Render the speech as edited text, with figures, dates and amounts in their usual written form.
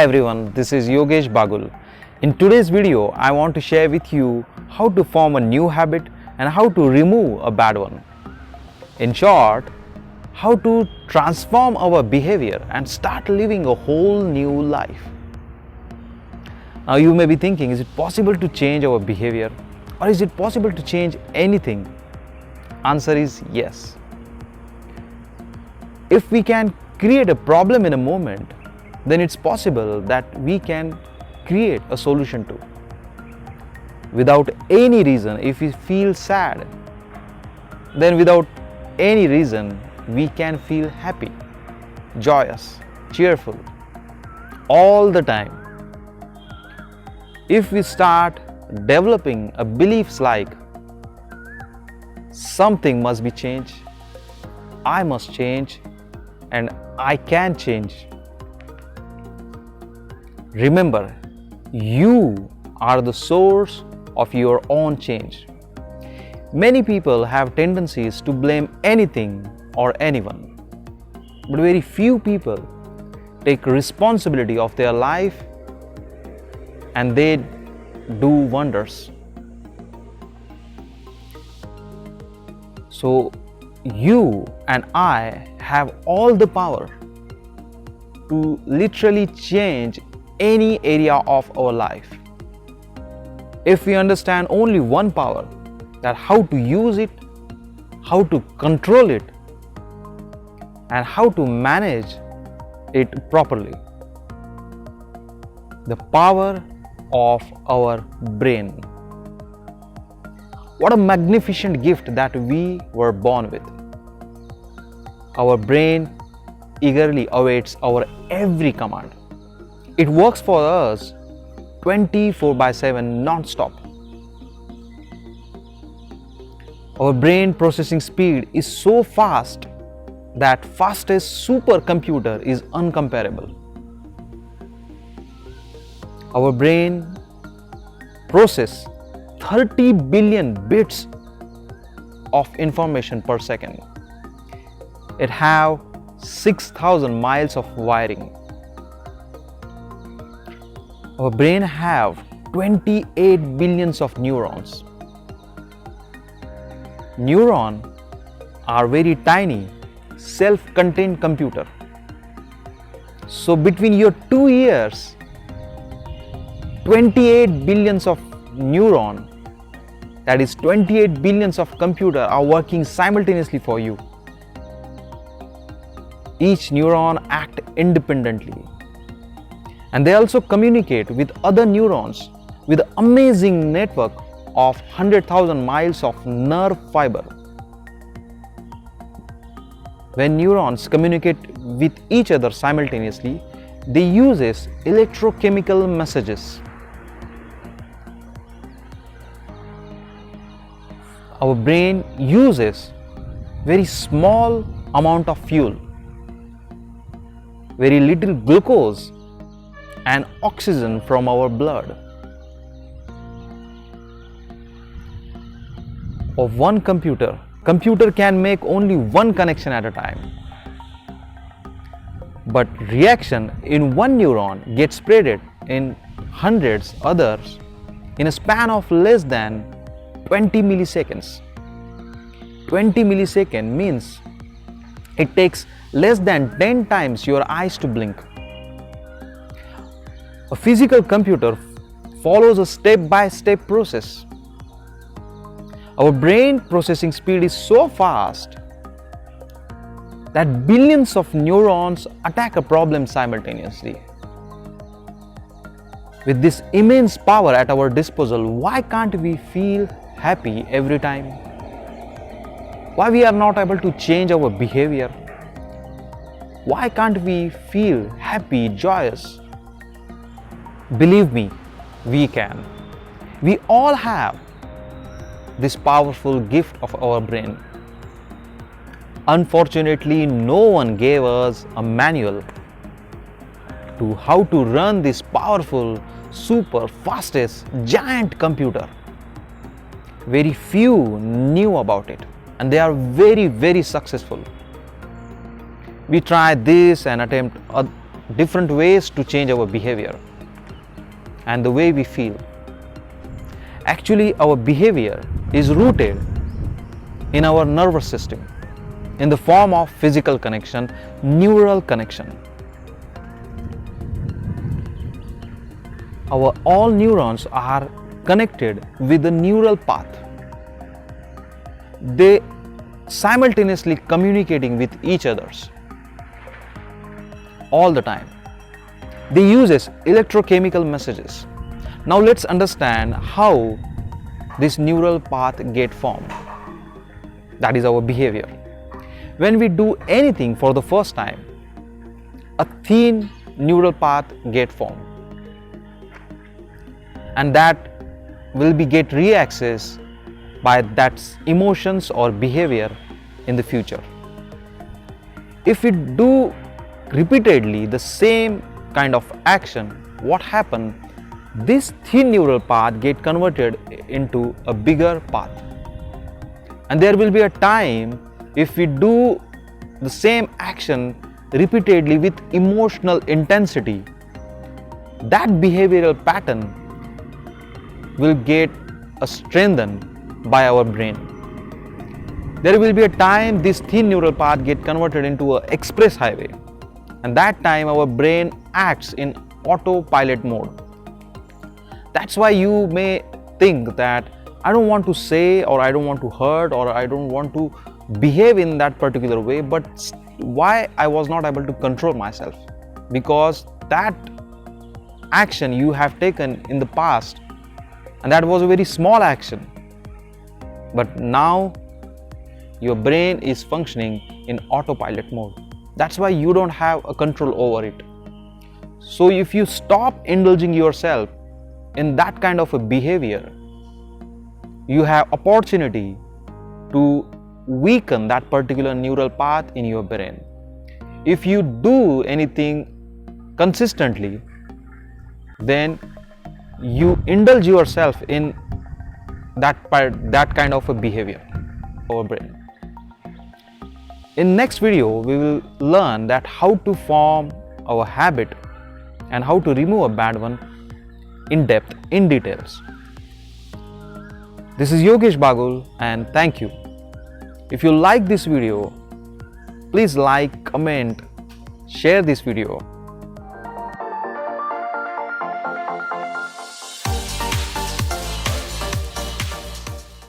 Everyone, this is Yogesh Bagul. In today's video, I want to share with you how to form a new habit and how to remove a bad one. In short, how to transform our behavior and start living a whole new life. Now you may be thinking, is it possible to change our behavior or is it possible to change anything? Answer is yes. If we can create a problem in a moment, then it's possible that we can create a solution too. Without any reason, if we feel sad, then without any reason, we can feel happy, joyous, cheerful, all the time. If we start developing a beliefs like something must be changed, I must change, and I can change. Remember, you are the source of your own change. Many people have tendencies to blame anything or anyone, but very few people take responsibility of their life and they do wonders. So you and I have all the power to literally change any area of our life. If we understand only one power, that how to use it, how to control it, and how to manage it properly. The power of our brain. What a magnificent gift that we were born with. Our brain eagerly awaits our every command. It works for us 24/7 non-stop. Our brain processing speed is so fast that fastest supercomputer is uncomparable. Our brain processes 30 billion bits of information per second. It has 6,000 miles of wiring. Our brain have 28 billions of neurons. Neurons are very tiny, self-contained computer. So between your 2 ears, 28 billions of neurons, that is 28 billions of computer are working simultaneously for you. Each neuron act independently. And they also communicate with other neurons with an amazing network of 100,000 miles of nerve fiber. When neurons communicate with each other simultaneously, they use electrochemical messages. Our brain uses very small amount of fuel, very little glucose and oxygen from our blood. Of one computer can make only one connection at a time. But reaction in one neuron gets spread in hundreds others in a span of less than 20 milliseconds. 20 milliseconds means it takes less than 10 times your eyes to blink. A physical computer follows a step-by-step process. Our brain processing speed is so fast that billions of neurons attack a problem simultaneously. With this immense power at our disposal, why can't we feel happy every time? Why we are not able to change our behavior? Why can't we feel happy, joyous? Believe me, we can. We all have this powerful gift of our brain. Unfortunately, no one gave us a manual to how to run this powerful, super fastest, giant computer. Very few knew about it, and they are very, very successful. We try this and attempt different ways to change our behavior and the way we feel. Actually, our behavior is rooted in our nervous system in the form of physical connection, neural connection. All neurons are connected with the neural path. They simultaneously communicating with each others all the time. They uses electrochemical messages. Now let's understand how this neural path get formed. That is our behavior. When we do anything for the first time, a thin neural path get formed, and that will be get reaccessed by that emotions or behavior in the future. If we do repeatedly the same kind of action, what happen? This thin neural path get converted into a bigger path, and there will be a time if we do the same action repeatedly with emotional intensity, that behavioral pattern will get strengthened by our brain. There will be a time this thin neural path get converted into an express highway, and that time our brain acts in autopilot mode. That's why you may think that I don't want to say, or I don't want to hurt, or I don't want to behave in that particular way, but why I was not able to control myself? Because that action you have taken in the past, and that was a very small action, but now your brain is functioning in autopilot mode. That's why you don't have a control over it. So if you stop indulging yourself in that kind of a behavior, you have opportunity to weaken that particular neural path in your brain. If you do anything consistently, then you indulge yourself in that kind of a behavior our brain. In next video, we will learn that how to form our habit and how to remove a bad one in depth, in details. This is Yogesh Bagul, and thank you. If you like this video, please like, comment, share this video,